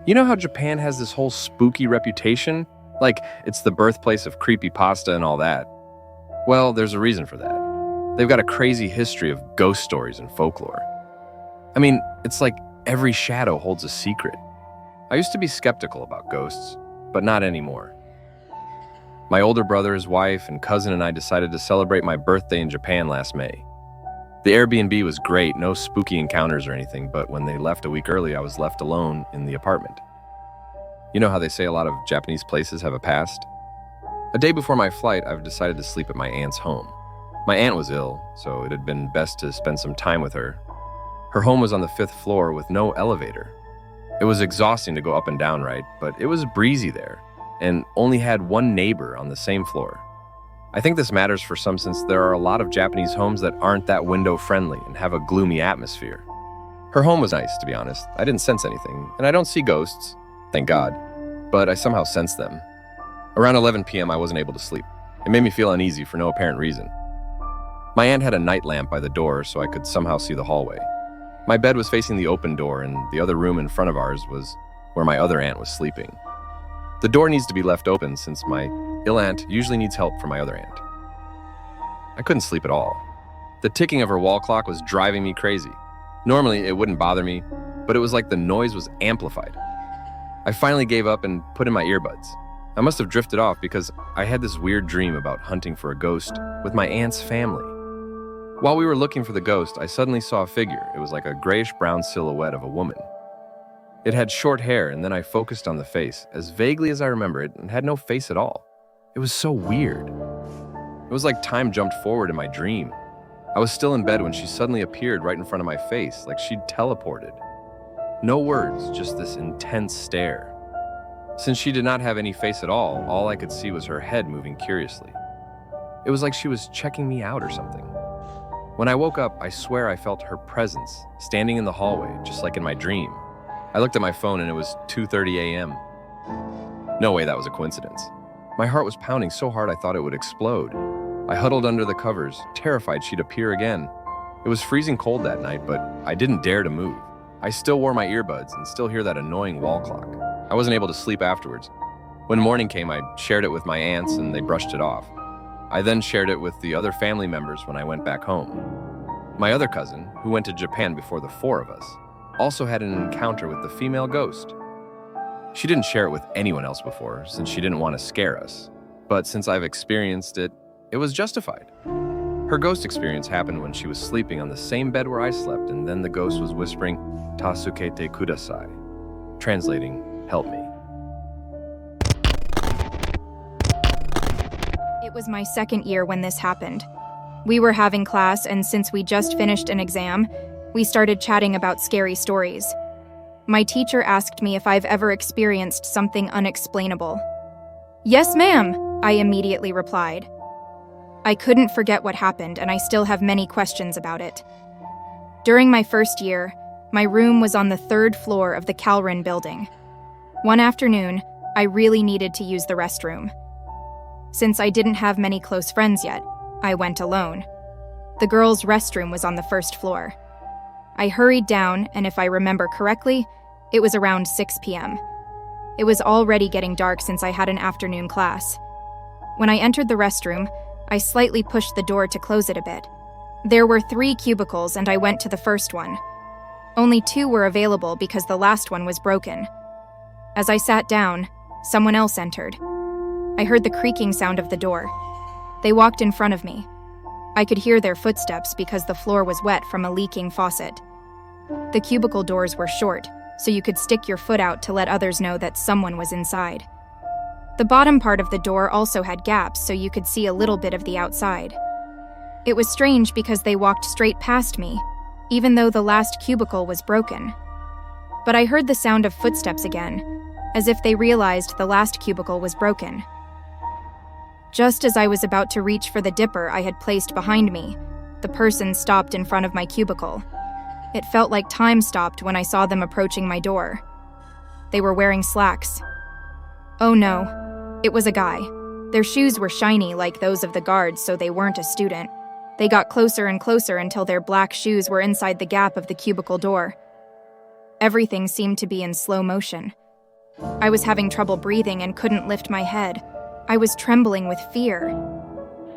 You know how Japan has this whole spooky reputation? Like, it's the birthplace of creepypasta and all that. Well, there's a reason for that. They've got a crazy history of ghost stories and folklore. I mean, it's like every shadow holds a secret. I used to be skeptical about ghosts, but not anymore. My older brother, his wife, and cousin and I decided to celebrate my birthday in Japan last May. The Airbnb was great, no spooky encounters or anything, but when they left a week early, I was left alone in the apartment. You know how they say a lot of Japanese places have a past? A day before my flight, I've decided to sleep at my aunt's home. My aunt was ill, so it had been best to spend some time with her. Her home was on the 5th floor with no elevator. It was exhausting to go up and down, right? But it was breezy there, and only had one neighbor on the same floor. I think this matters for some since there are a lot of Japanese homes that aren't that window-friendly and have a gloomy atmosphere. Her home was nice, to be honest. I didn't sense anything, and I don't see ghosts, thank God, but I somehow sensed them. Around 11 p.m., I wasn't able to sleep. It made me feel uneasy for no apparent reason. My aunt had a night lamp by the door so I could somehow see the hallway. My bed was facing the open door, and the other room in front of ours was where my other aunt was sleeping. The door needs to be left open since my ill aunt usually needs help from my other aunt. I couldn't sleep at all. The ticking of her wall clock was driving me crazy. Normally, it wouldn't bother me, but it was like the noise was amplified. I finally gave up and put in my earbuds. I must have drifted off because I had this weird dream about hunting for a ghost with my aunt's family. While we were looking for the ghost, I suddenly saw a figure. It was like a grayish-brown silhouette of a woman. It had short hair, and then I focused on the face, as vaguely as I remember it, and had no face at all. It was so weird. It was like time jumped forward in my dream. I was still in bed when she suddenly appeared right in front of my face, like she'd teleported. No words, just this intense stare. Since she did not have any face at all I could see was her head moving curiously. It was like she was checking me out or something. When I woke up, I swear I felt her presence, standing in the hallway, just like in my dream. I looked at my phone and it was 2:30 a.m. No way that was a coincidence. My heart was pounding so hard I thought it would explode. I huddled under the covers, terrified she'd appear again. It was freezing cold that night, but I didn't dare to move. I still wore my earbuds and still hear that annoying wall clock. I wasn't able to sleep afterwards. When morning came, I shared it with my aunts and they brushed it off. I then shared it with the other family members when I went back home. My other cousin, who went to Japan before the 4 of us, also had an encounter with the female ghost. She didn't share it with anyone else before, since she didn't want to scare us. But since I've experienced it, it was justified. Her ghost experience happened when she was sleeping on the same bed where I slept, and then the ghost was whispering, "Tasukete kudasai," translating, "Help me." It was my second year when this happened. We were having class, and since we just finished an exam, we started chatting about scary stories. My teacher asked me if I've ever experienced something unexplainable. "Yes, ma'am," I immediately replied. I couldn't forget what happened, and I still have many questions about it. During my first year, my room was on the 3rd floor of the Calrin building. One afternoon, I really needed to use the restroom. Since I didn't have many close friends yet, I went alone. The girls' restroom was on the 1st floor. I hurried down, and if I remember correctly, it was around 6 p.m. It was already getting dark since I had an afternoon class. When I entered the restroom, I slightly pushed the door to close it a bit. There were 3 cubicles, and I went to the first one. Only 2 were available because the last one was broken. As I sat down, someone else entered. I heard the creaking sound of the door. They walked in front of me. I could hear their footsteps because the floor was wet from a leaking faucet. The cubicle doors were short, so you could stick your foot out to let others know that someone was inside. The bottom part of the door also had gaps, so you could see a little bit of the outside. It was strange because they walked straight past me, even though the last cubicle was broken. But I heard the sound of footsteps again, as if they realized the last cubicle was broken. Just as I was about to reach for the dipper I had placed behind me, the person stopped in front of my cubicle. It felt like time stopped when I saw them approaching my door. They were wearing slacks. Oh no, it was a guy. Their shoes were shiny like those of the guards, so they weren't a student. They got closer and closer until their black shoes were inside the gap of the cubicle door. Everything seemed to be in slow motion. I was having trouble breathing and couldn't lift my head. I was trembling with fear.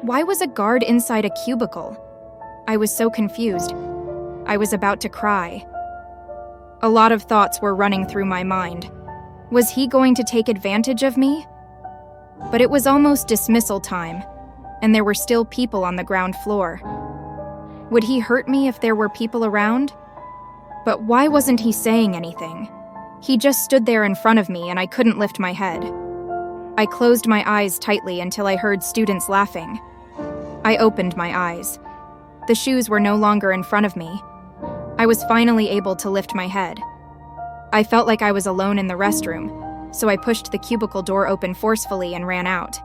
Why was a guard inside a cubicle? I was so confused. I was about to cry. A lot of thoughts were running through my mind. Was he going to take advantage of me? But it was almost dismissal time, and there were still people on the ground floor. Would he hurt me if there were people around? But why wasn't he saying anything? He just stood there in front of me and I couldn't lift my head. I closed my eyes tightly until I heard students laughing. I opened my eyes. The shoes were no longer in front of me. I was finally able to lift my head. I felt like I was alone in the restroom, so I pushed the cubicle door open forcefully and ran out.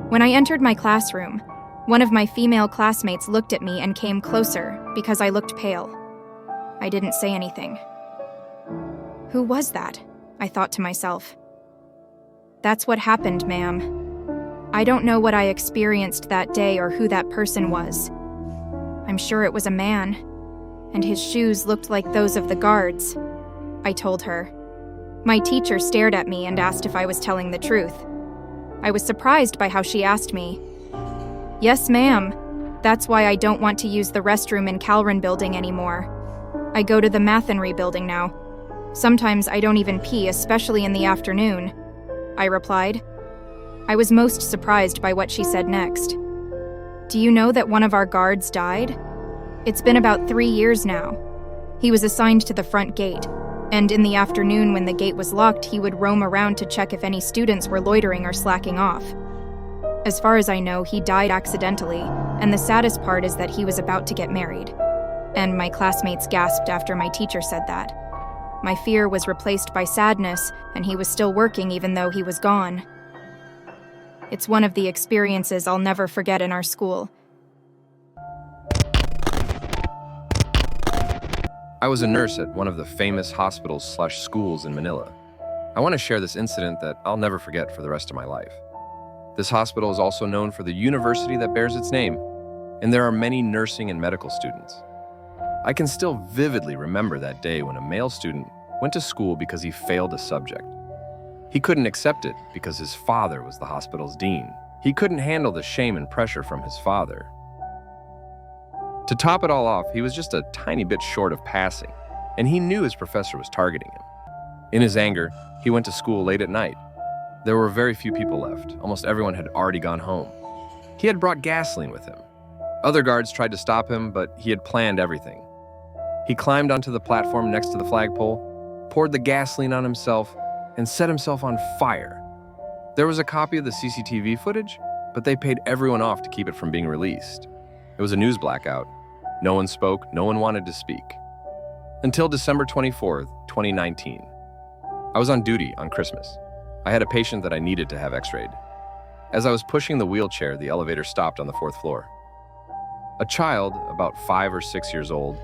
When I entered my classroom, one of my female classmates looked at me and came closer because I looked pale. I didn't say anything. Who was that? I thought to myself. That's what happened, ma'am. I don't know what I experienced that day or who that person was. I'm sure it was a man, and his shoes looked like those of the guards, I told her. My teacher stared at me and asked if I was telling the truth. I was surprised by how she asked me. Yes, ma'am. That's why I don't want to use the restroom in Calren building anymore. I go to the Mathenry building now. Sometimes I don't even pee, especially in the afternoon, I replied. I was most surprised by what she said next. Do you know that one of our guards died? It's been about 3 years now. He was assigned to the front gate, and in the afternoon when the gate was locked, he would roam around to check if any students were loitering or slacking off. As far as I know, he died accidentally, and the saddest part is that he was about to get married. And my classmates gasped after my teacher said that. My fear was replaced by sadness, and he was still working even though he was gone. It's one of the experiences I'll never forget in our school. I was a nurse at one of the famous hospitals/schools in Manila. I want to share this incident that I'll never forget for the rest of my life. This hospital is also known for the university that bears its name, and there are many nursing and medical students. I can still vividly remember that day when a male student went to school because he failed a subject. He couldn't accept it because his father was the hospital's dean. He couldn't handle the shame and pressure from his father. To top it all off, he was just a tiny bit short of passing, and he knew his professor was targeting him. In his anger, he went to school late at night. There were very few people left. Almost everyone had already gone home. He had brought gasoline with him. Other guards tried to stop him, but he had planned everything. He climbed onto the platform next to the flagpole, poured the gasoline on himself, and set himself on fire. There was a copy of the CCTV footage, but they paid everyone off to keep it from being released. It was a news blackout. No one spoke, no one wanted to speak. Until December 24th, 2019. I was on duty on Christmas. I had a patient that I needed to have x-rayed. As I was pushing the wheelchair, the elevator stopped on the 4th floor. A child, about 5 or 6 years old,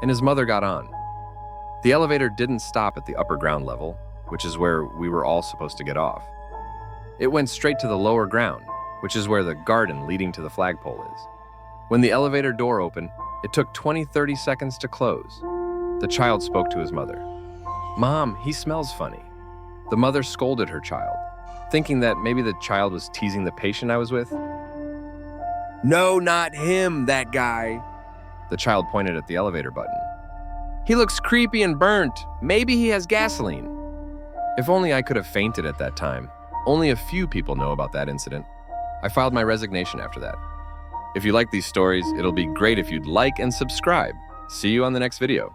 and his mother got on. The elevator didn't stop at the upper ground level, which is where we were all supposed to get off. It went straight to the lower ground, which is where the garden leading to the flagpole is. When the elevator door opened, it took 20-30 seconds to close. The child spoke to his mother. "Mom, he smells funny." The mother scolded her child, thinking that maybe the child was teasing the patient I was with. "No, not him, that guy." The child pointed at the elevator button. "He looks creepy and burnt. Maybe he has gasoline." If only I could have fainted at that time. Only a few people know about that incident. I filed my resignation after that. If you like these stories, it'll be great if you'd like and subscribe. See you on the next video.